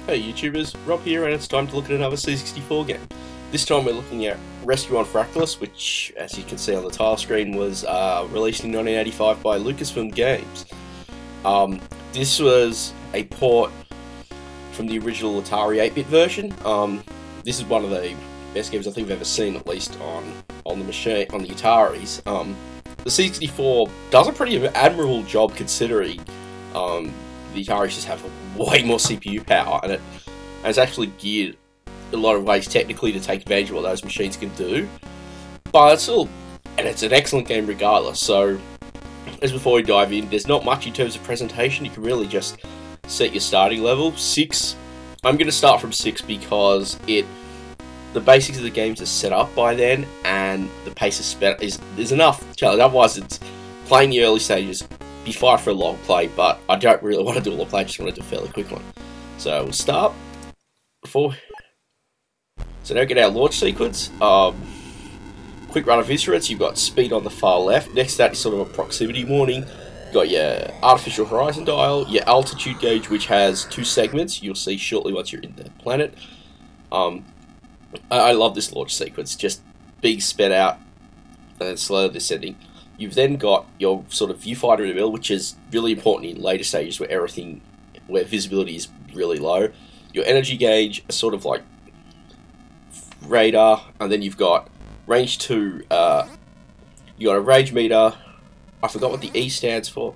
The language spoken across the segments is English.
Hey YouTubers, Rob here, and it's time to look at another C64 game. This time we're looking at Rescue on Fractalus, which, as you can see on the title screen, was released in 1985 by Lucasfilm Games. This was a port from the original Atari 8-bit version. This is one of the best games I think I've ever seen, at least on the machine, on the Ataris. The C64 does a pretty admirable job considering the Ataris just have way more CPU power, and it's actually geared in a lot of ways technically to take advantage of what those machines can do. But it's an excellent game regardless. So, as before we dive in, there's not much in terms of presentation. You can really just set your starting level. 6. I'm going to start from 6 because the basics of the games are set up by then, and the pace is enough challenge. Otherwise, it's playing the early stages. Be fine for a long play, but I don't really want to do a long play. I just want to do a fairly quick one. So we'll start. So now we get our launch sequence. Quick run of instruments. You've got speed on the far left. Next to that is sort of a proximity warning. You've got your artificial horizon dial, your altitude gauge, which has 2 segments. You'll see shortly once you're in the planet. I love this launch sequence. Just big sped out and slow descending. You've then got your sort of viewfinder in the middle, which is really important in later stages where visibility is really low. Your energy gauge, a sort of like radar, and then you've got range 2. You got a rage meter. I forgot what the E stands for,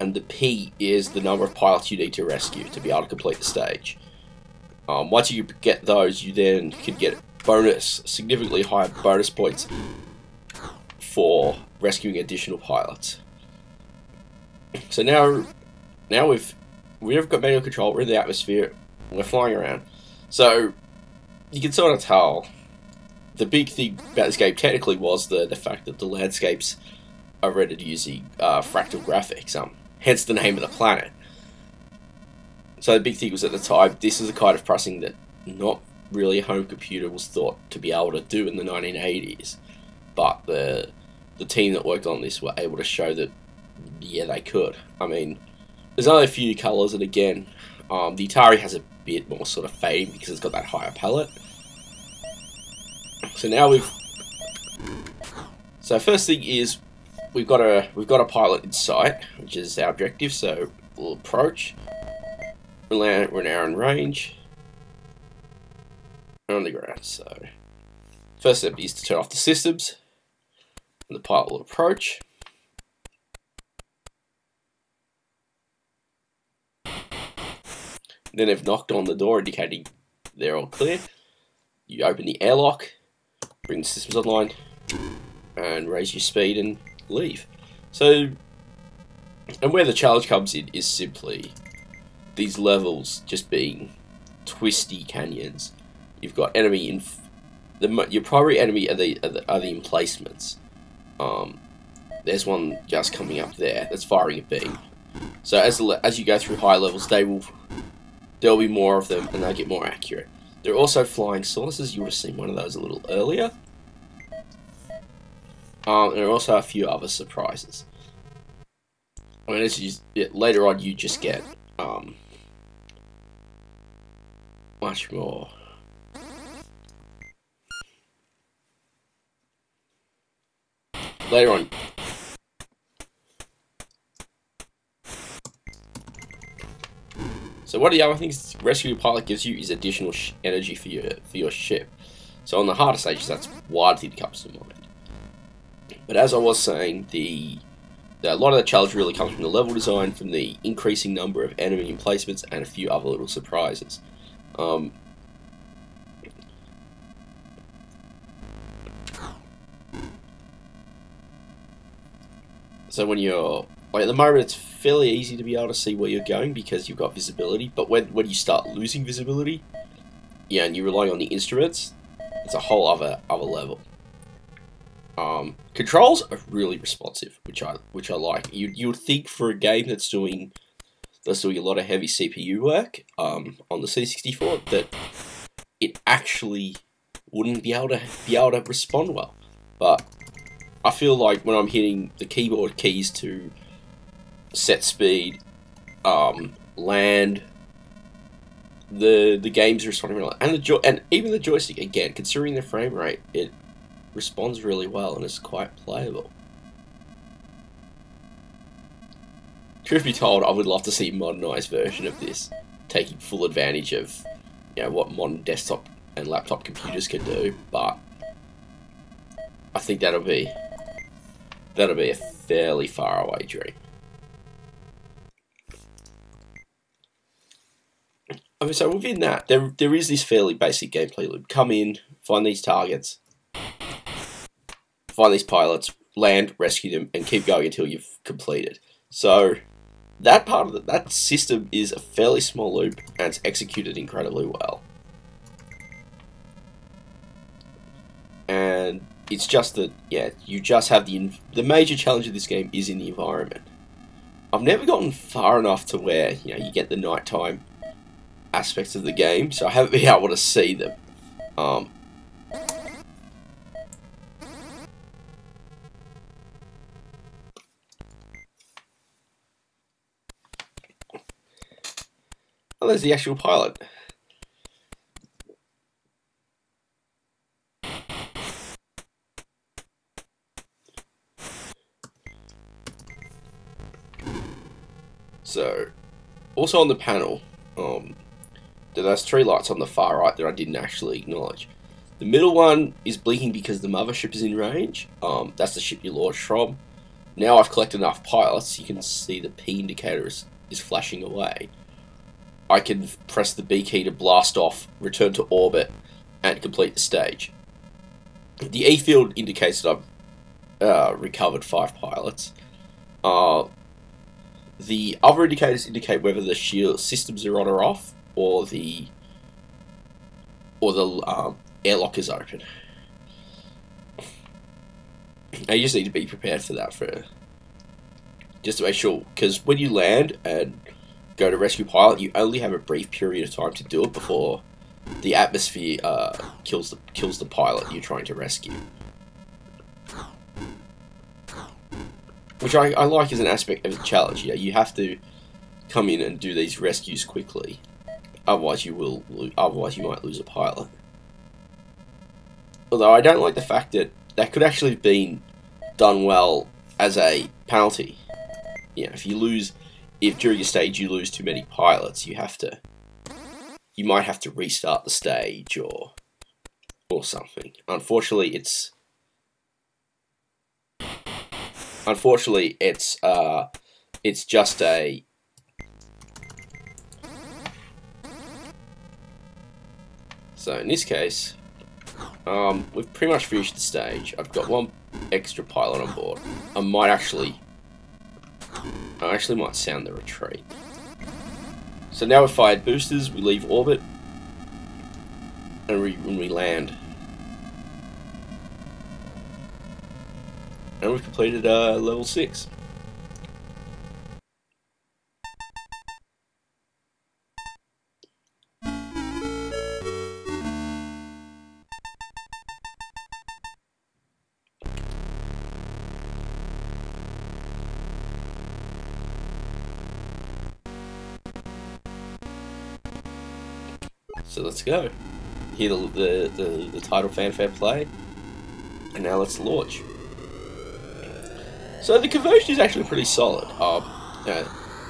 and the P is the number of pilots you need to rescue to be able to complete the stage. Once you get those, you then can get significantly higher bonus points for rescuing additional pilots. So now we've got manual control. We're in the atmosphere. We're flying around. So you can sort of tell the big thing about this game technically was the fact that the landscapes are rendered using fractal graphics. Hence the name of the planet. So the big thing was at the time, this is the kind of processing that not really a home computer was thought to be able to do in the 1980s. But the team that worked on this were able to show that, yeah, they could. I mean, there's only a few colours, and again, the Atari has a bit more sort of fading because it's got that higher palette. So now so first thing is we've got a pilot in sight, which is our objective. So we'll approach. We're now in range. We're on the ground. So first step is to turn off the systems. And the pilot will approach. Then they've knocked on the door indicating they're all clear. You open the airlock, bring the systems online, and raise your speed and leave. So, and where the challenge comes in is simply these levels just being twisty canyons. You've got enemy your primary enemy are the emplacements. There's one just coming up there that's firing a beam. So as you go through higher levels, there'll be more of them, and they'll get more accurate. There are also flying saucers. You would have seen one of those a little earlier. And there are also a few other surprises. I mean, later on, you just get much more. Later on. So one of the other things Rescue Pilot gives you is additional energy for your ship. So on the harder stages, that's one thing that comes to mind. But as I was saying, a lot of the challenge really comes from the level design, from the increasing number of enemy emplacements, and a few other little surprises. So when you're, like at the moment, it's fairly easy to be able to see where you're going because you've got visibility. But when you start losing visibility, yeah, and you're relying on the instruments, it's a whole other level. Controls are really responsive, which I like. You would think for a game that's doing a lot of heavy CPU work on the C64 that it actually wouldn't be able to respond well, but I feel like when I'm hitting the keyboard keys to set speed, land, the games are responding really well. And even the joystick, again, considering the frame rate, it responds really well and is quite playable. Truth be told, I would love to see a modernised version of this, taking full advantage of, you know, what modern desktop and laptop computers can do, but I think that'll be a fairly far away dream. I mean, so within that, there is this fairly basic gameplay loop. Come in, find these targets, find these pilots, land, rescue them, and keep going until you've completed. So that part of that system is a fairly small loop, and it's executed incredibly well. And it's just that, yeah, you just have the major challenge of this game is in the environment. I've never gotten far enough to where, you know, you get the nighttime aspects of the game, so I haven't been able to see them. Oh, there's the actual pilot. So, also on the panel, there's 3 lights on the far right that I didn't actually acknowledge. The middle one is blinking because the mothership is in range. That's the ship you launched from. Now I've collected enough pilots, you can see the P indicator is flashing away. I can press the B key to blast off, return to orbit, and complete the stage. The E field indicates that I've recovered 5 pilots. The other indicators indicate whether the shield systems are on or off, or the airlock is open. And you just need to be prepared for that, just to make sure, because when you land and go to rescue pilot, you only have a brief period of time to do it before the atmosphere kills the pilot you're trying to rescue. Which I like as an aspect of the challenge. You know, you have to come in and do these rescues quickly, otherwise you might lose a pilot. Although I don't like the fact that could actually have been done well as a penalty. You know, if during a stage you lose too many pilots, you might have to restart the stage or something. Unfortunately, it's just a so in this case, we've pretty much finished the stage. I've got 1 extra pilot on board. I actually might sound the retreat. So now we've fired boosters, we leave orbit, and we land. And we've completed level 6. So let's go. Hear the title fanfare play, and now let's launch. So the conversion is actually pretty solid.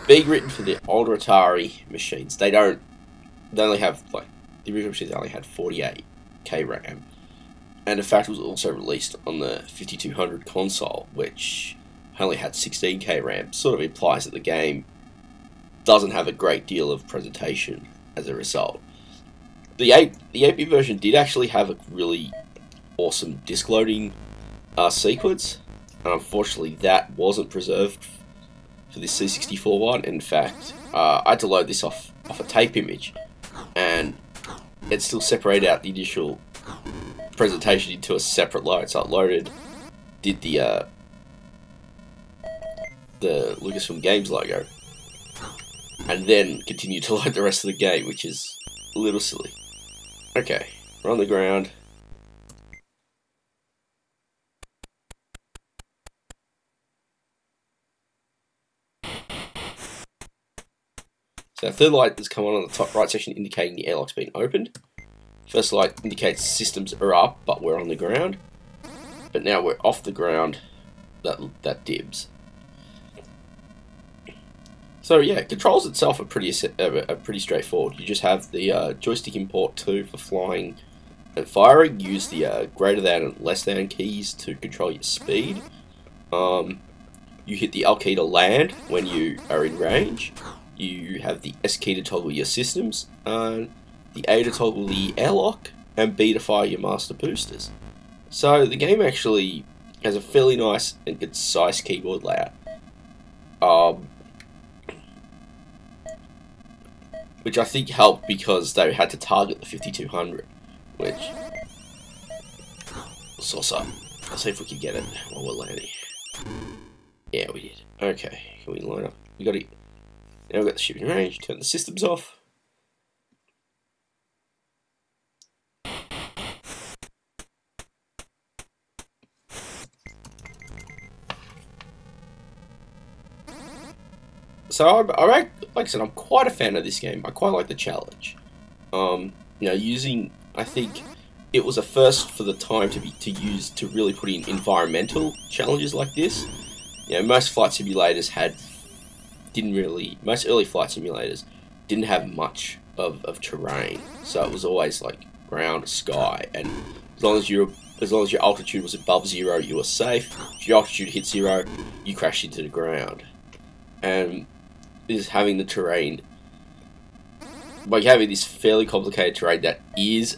Being written for the older Atari machines, they only have, like, the original machines only had 48k RAM, and in fact it was also released on the 5200 console, which only had 16k RAM. Sort of implies that the game doesn't have a great deal of presentation as a result. The 8-bit version did actually have a really awesome disk loading sequence, and unfortunately that wasn't preserved for this C64 one. In fact, I had to load this off a tape image, and it still separated out the initial presentation into a separate load. So it did the Lucasfilm Games logo, and then continued to load the rest of the game, which is a little silly. Okay, we're on the ground. So So the third light that's come on the top right section indicating the airlock's been opened. First light indicates systems are up, but we're on the ground. But now we're off the ground, that dibs. So yeah, controls itself are pretty straightforward. You just have the joystick import 2 for flying and firing. Use the greater than and less than keys to control your speed. You hit the L key to land when you are in range. You have the S key to toggle your systems, the A to toggle the airlock, and B to fire your master boosters. So the game actually has a fairly nice and concise keyboard layout. Which I think helped because they had to target the 5200, which was awesome. Let's see if we can get it while we're landing. Yeah, we did. Okay, can we line up? We got it. Now we've got the ship in range. Turn the systems off. So like I said, I'm quite a fan of this game. I quite like the challenge. You know, I think it was a first for the time to really put in environmental challenges like this. You know, most flight simulators most early flight simulators didn't have much of terrain, so it was always like ground, sky, and as long as your altitude was above 0, you were safe. If your altitude hit 0, you crashed into the ground. And is having the terrain, like having this fairly complicated terrain that is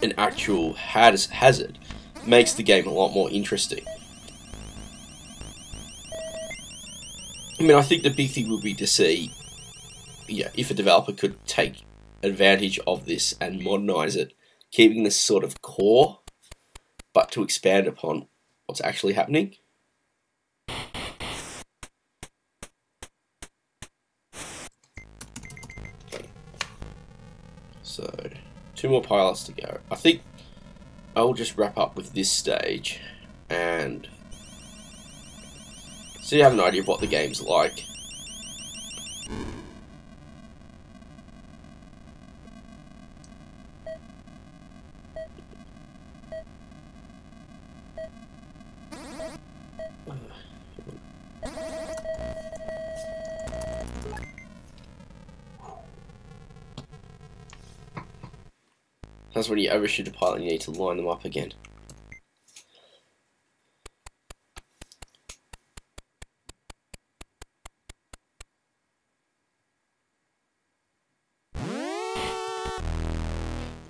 an actual hazard, makes the game a lot more interesting. I mean, I think the big thing would be to see, yeah, if a developer could take advantage of this and modernize it, keeping this sort of core, but to expand upon what's actually happening. So, 2 more pilots to go. I think I will just wrap up with this stage and so you have an idea of what the game's like. That's when you overshoot a pilot and you need to line them up again.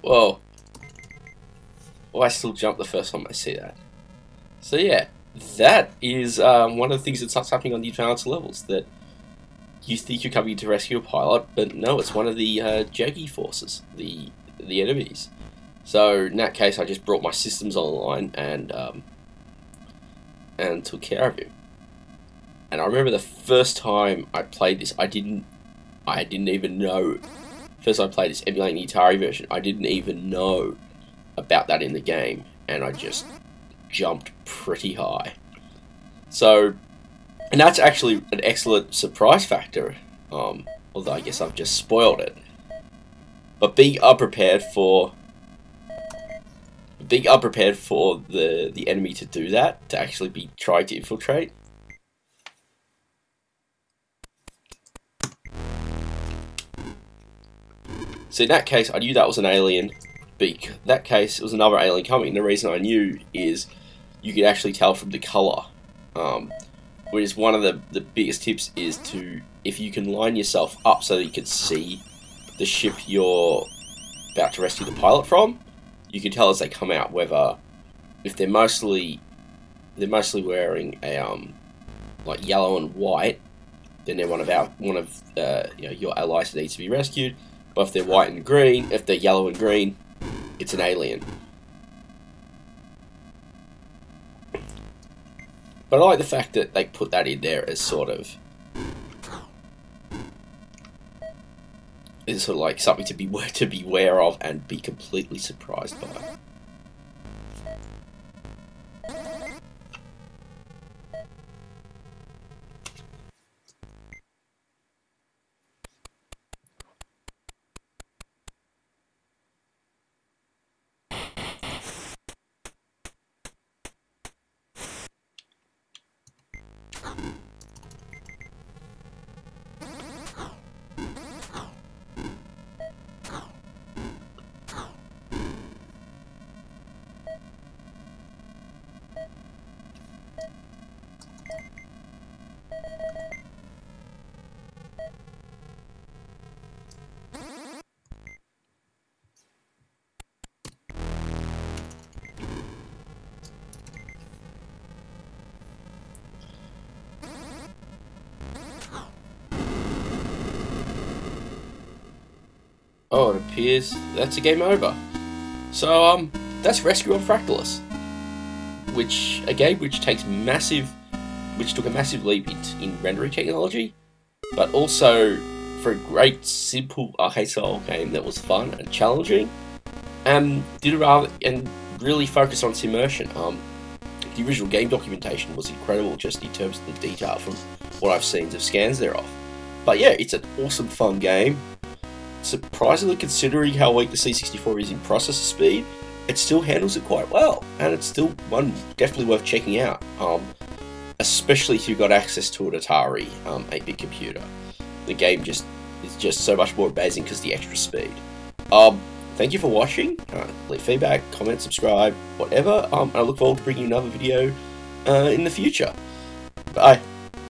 Whoa. Oh, I still jump the first time I see that. So yeah, that is one of the things that starts happening on the advanced levels, that you think you're coming to rescue a pilot, but no, it's one of the Jaggy forces, the enemies. So in that case, I just brought my systems online and took care of him. And I remember the first time I played this, I didn't even know. First I played this emulating the Atari version, I didn't even know about that in the game, and I just jumped pretty high. So, and that's actually an excellent surprise factor, although I guess I've just spoiled it. But being unprepared for the enemy to do that, to actually be trying to infiltrate. So in that case, I knew that was an alien. But that case, it was another alien coming. The reason I knew is you could actually tell from the colour. Which is one of the biggest tips, is to, if you can line yourself up so that you can see the ship you're about to rescue the pilot from, you can tell as they come out whether, if they're mostly wearing a like yellow and white, then they're one of you know, your allies that needs to be rescued. But if they're white and green, if they're yellow and green, it's an alien. But I like the fact that they put that in there as sort of like something to be aware of and be completely surprised by. Oh, it appears that's a game over. So, that's Rescue on Fractalus, which took a massive leap in rendering technology, but also for a great, simple arcade-style game that was fun and challenging, and really focused on its immersion. The original game documentation was incredible, just in terms of the detail from what I've seen of scans thereof. But yeah, it's an awesome, fun game. Surprisingly, considering how weak the C64 is in processor speed, it still handles it quite well, and it's still one definitely worth checking out. Especially if you've got access to an Atari 8-bit computer. The game is just so much more amazing because of the extra speed. Thank you for watching. Leave feedback, comment, subscribe, whatever. I look forward to bringing you another video in the future. Bye.